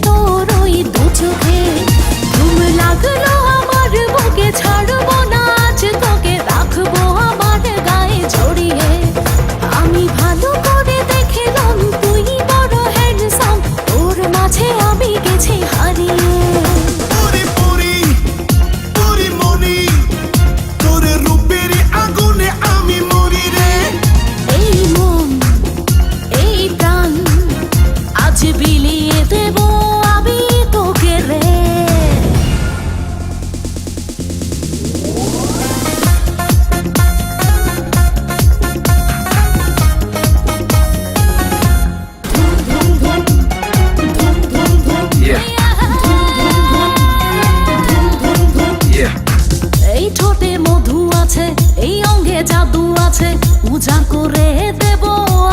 তোর ওই দু চোখে ঘুম লাগলো আমার বুকে, ছাড়বো না আজ তোকে, রাখবো আমার গায়ে জড়িয়ে। আমি ভালো করে দেখলাম তুই বড় হ্যান্ডসাম, তোর মাঝে আমি গেছি হারিয়ে। বিলিয়ে দেব আমি তোকে রে। এই ঠোঁটে মধু আছে, এই অঙ্গে জাদু আছে, উজাড় করে দেব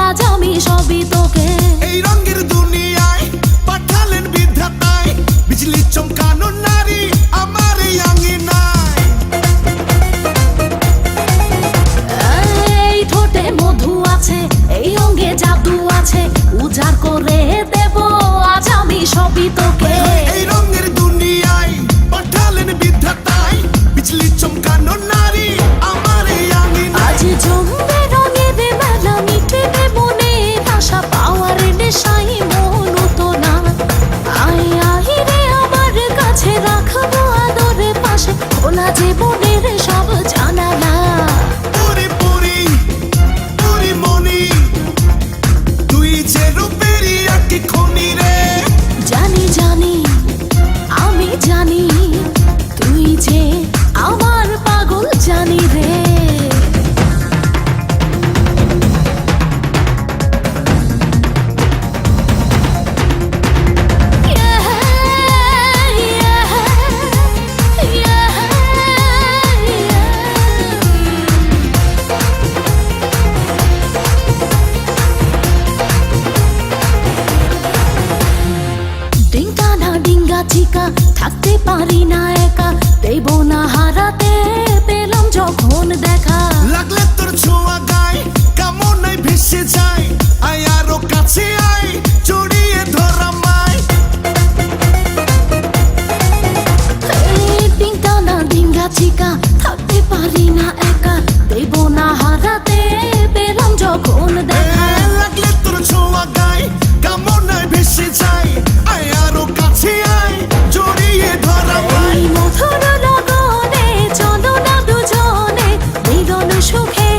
আজ আমি সবই তোকে। এই রঙের দুনিয়ায় পাঠালেন বিধাতায়, বিজলি চমকানো নারী আমার এই আঙিনায়। এই ঠোঁটে মধু আছে, এই অঙ্গে জাদু আছে, উজাড় করে দেব আজ আমি সবই তোকে। এই রঙের দুনিয়ায় পাঠালেন বিধাতায়, বিজলি চমকানো নারী আমার এই আঙিনায়। আজ জমবে রঙের মেলা, মিটবে মনের আশা, পাওয়ার নেশাই মন তো না। আয় আয় রে আমার কাছে, রাখবো আদরে পাশে, খোলা জীবনের সব জানালা। পুরি পুরি পুরি মনি, তুই যে রূপেরই আঁকি খনি রে। জানি জানি আমি জানি, তুই যে আমার পাগল জানি রে। ডিঙ্কা না ডিঙ্গা চিকা, থাকতে পারি না একা, দেব না হারাতে, পেলাম যখন দেখা। লাগলে তোর ছোঁয়া গায়, কামনায় ভেসে যায়, আয় আরো কাছে আয়, জড়িয়ে ধরা মায়। ডিঙ্কা না ডিঙ্গা চিকা, থাকতে পারি না একা, দেব না হারাতে, পেলাম যখন দেখা। লাগলে তোর ছোঁয়া গায়, কামনায় ভেসে যায়, আয় আরো কাছে আয়, জড়িয়ে ধরা মায়। এই মধুর লগনে চলো না দুজনে, মিলন সুখে